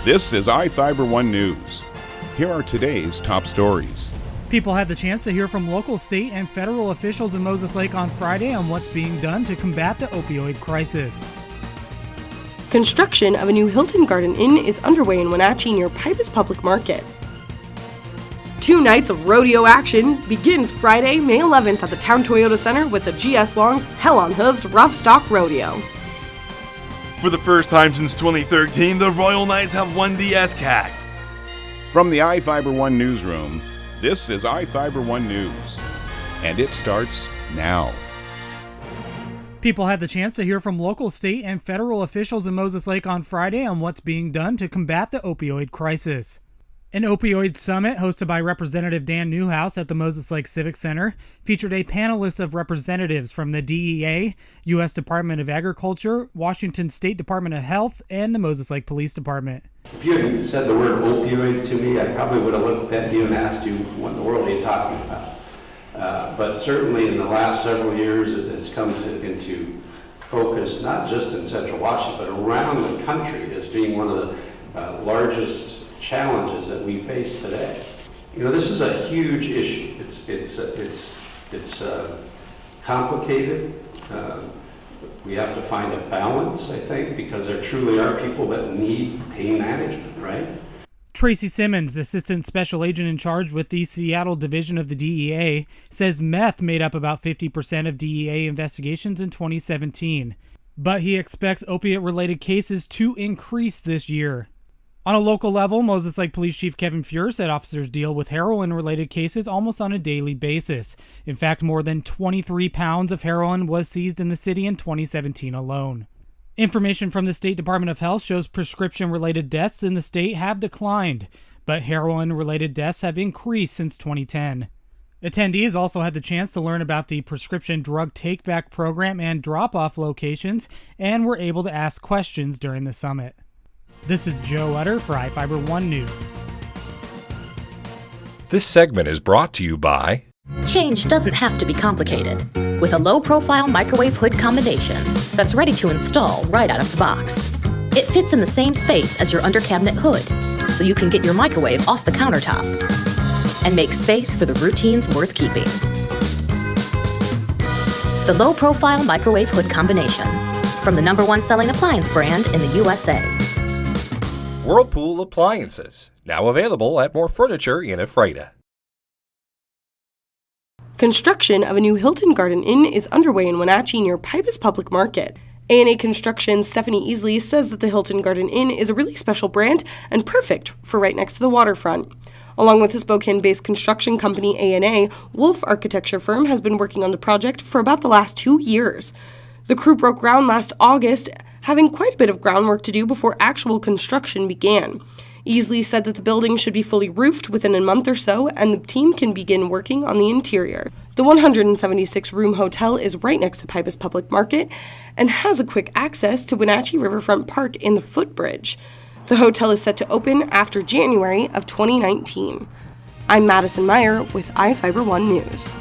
This is iFIBER 1 News. Here are today's top stories. People had the chance to hear from local, state, and federal officials in Moses Lake on Friday on what's being done to combat the opioid crisis. Construction of a new Hilton Garden Inn is underway in Wenatchee near Pybus Public Market. 2 nights of rodeo action begins Friday, May 11th at the Town Toyota Center with the GS Long's Hell on Hooves Rough Stock Rodeo. For the first time since 2013, the Royal Knights have won the SCAC. From the iFIBER 1 newsroom, this is iFIBER 1 News, and it starts now. People had the chance to hear from local, state, and federal officials in Moses Lake on Friday on what's being done to combat the opioid crisis. An opioid summit hosted by Representative Dan Newhouse at the Moses Lake Civic Center featured a panelist of representatives from the DEA, U.S. Department of Agriculture, Washington State Department of Health, and the Moses Lake Police Department. If you had said the word opioid to me, I probably would have looked at you and asked you what in the world are you talking about. But certainly in the last several years it has come into focus, not just in Central Washington, but around the country as being one of the largest challenges that we face today. You know, this is a huge issue. It's complicated. We have to find a balance, I think, because there truly are people that need pain management, right? Tracy Simmons, Assistant Special Agent in charge with the Seattle Division of the DEA, says meth made up about 50% of DEA investigations in 2017. But he expects opiate-related cases to increase this year. On a local level, Moses Lake Police Chief Kevin Fuhr said officers deal with heroin-related cases almost on a daily basis. In fact, more than 23 pounds of heroin was seized in the city in 2017 alone. Information from the State Department of Health shows prescription-related deaths in the state have declined, but heroin-related deaths have increased since 2010. Attendees also had the chance to learn about the prescription drug take-back program and drop-off locations, and were able to ask questions during the summit. This is Joe Utter for iFIBER 1 News. This segment is brought to you by... Change doesn't have to be complicated. With a low-profile microwave hood combination that's ready to install right out of the box. It fits in the same space as your under-cabinet hood, so you can get your microwave off the countertop and make space for the routines worth keeping. The low-profile microwave hood combination from the #1 selling appliance brand in the USA. Whirlpool Appliances, now available at more furniture in Ephrata. Construction of a new Hilton Garden Inn is underway in Wenatchee near Pybus Public Market. A&A Construction's Stephanie Easley says that the Hilton Garden Inn is a really special brand and perfect for right next to the waterfront. Along with the Spokane-based construction company A&A, Wolf Architecture firm has been working on the project for about the last 2 years. The crew broke ground last August, having quite a bit of groundwork to do before actual construction began. Easley said that the building should be fully roofed within a month or so, and the team can begin working on the interior. The 176-room hotel is right next to Pybus Public Market and has a quick access to Wenatchee Riverfront Park in the footbridge. The hotel is set to open after January of 2019. I'm Madison Meyer with iFIBER 1 News.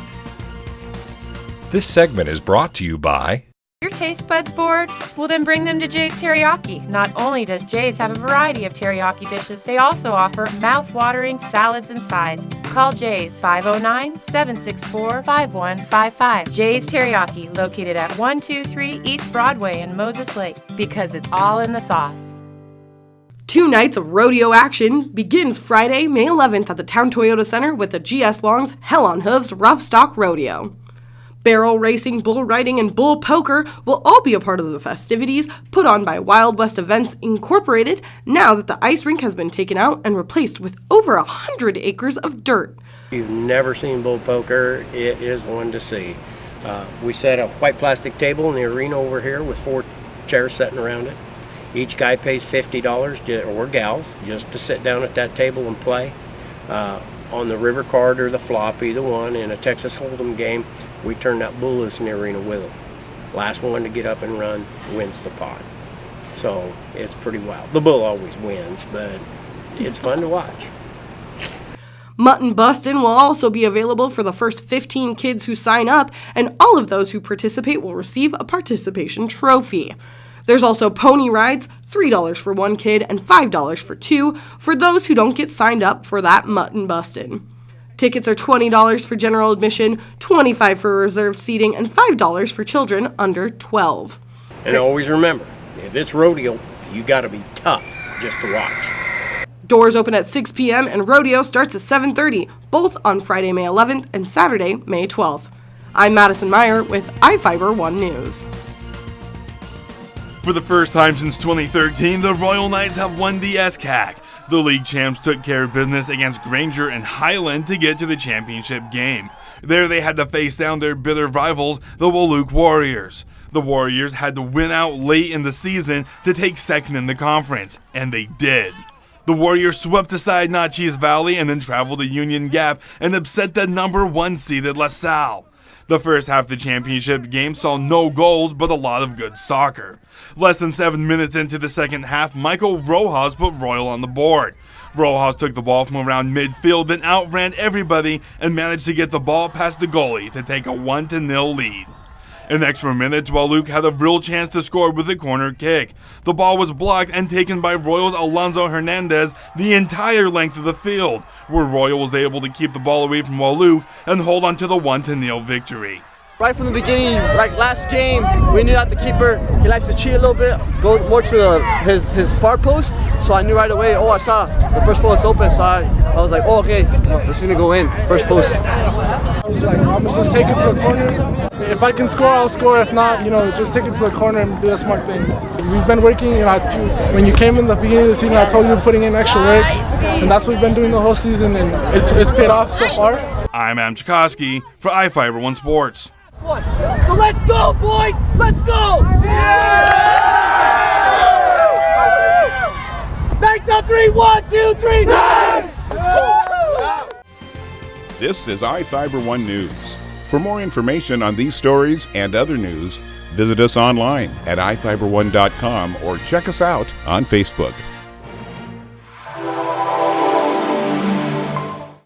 This segment is brought to you by... Your taste buds bored? Well, then bring them to Jay's Teriyaki. Not only does Jay's have a variety of teriyaki dishes, they also offer mouth-watering salads and sides. Call Jay's 509-764-5155. Jay's Teriyaki, located at 123 East Broadway in Moses Lake, because it's all in the sauce. 2 nights of rodeo action begins Friday, May 11th at the Town Toyota Center with the GS Long's Hell on Hooves Rough Stock Rodeo. Barrel racing, bull riding, and bull poker will all be a part of the festivities put on by Wild West Events Incorporated now that the ice rink has been taken out and replaced with over 100 acres of dirt. If you've never seen bull poker, it is one to see. We set a white plastic table in the arena over here with 4 chairs sitting around it. Each guy pays $50, or gals, just to sit down at that table and play. On the river card or the flop, either one, in a Texas Hold'em game, we turn that bull loose in the arena with them. Last one to get up and run wins the pot. So it's pretty wild. The bull always wins, but it's fun to watch. Mutton Bustin' will also be available for the first 15 kids who sign up, and all of those who participate will receive a participation trophy. There's also pony rides, $3 for one kid and $5 for two, for those who don't get signed up for that mutton bustin'. Tickets are $20 for general admission, $25 for reserved seating, and $5 for children under 12. And always remember, if it's rodeo, you gotta be tough just to watch. Doors open at 6 p.m. and rodeo starts at 7:30, both on Friday, May 11th and Saturday, May 12th. I'm Madison Meyer with iFIBER 1 News. For the first time since 2013, the Royal Knights have won the SCAC. The league champs took care of business against Granger and Highland to get to the championship game. There they had to face down their bitter rivals, the Walook Warriors. The Warriors had to win out late in the season to take second in the conference, and they did. The Warriors swept aside Natchez Valley and then traveled to Union Gap and upset the number 1 seeded LaSalle. The first half of the championship game saw no goals but a lot of good soccer. Less than 7 minutes into the second half, Michael Rojas put Royal on the board. Rojas took the ball from around midfield, then outran everybody and managed to get the ball past the goalie to take a 1-0 lead. In extra minutes, Walook had a real chance to score with a corner kick. The ball was blocked and taken by Royal's Alonso Hernandez the entire length of the field, where Royal was able to keep the ball away from Walook and hold on to the 1-0 victory. Right from the beginning, like last game, we knew that the keeper, he likes to cheat a little bit, go more to his far post. So I knew right away, I saw the first post open, so I was like, okay, this is gonna go in, first post. I was like, I'm gonna just take it to the corner. If I can score, I'll score. If not, just take it to the corner and do the smart thing. We've been working, when you came in the beginning of the season, I told you we're putting in extra work, and that's what we've been doing the whole season, and it's paid off so far. I'm Adam Chikoski for iFIBER 1 Sports. So let's go, boys! Let's go! Banks on 3, 1, 2, 3, nice! This is iFIBER 1 News. For more information on these stories and other news, visit us online at iFiber1.com or check us out on Facebook.